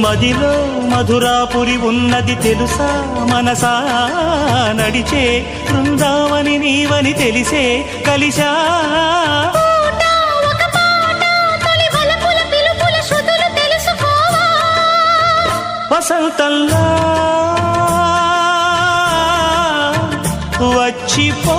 మదిలో మధురాపురి ఉన్నది తెలుసా మనసా నడిచే బృందావని నీవని తెలిసే కలిసా వసంతంలా వచ్చిపో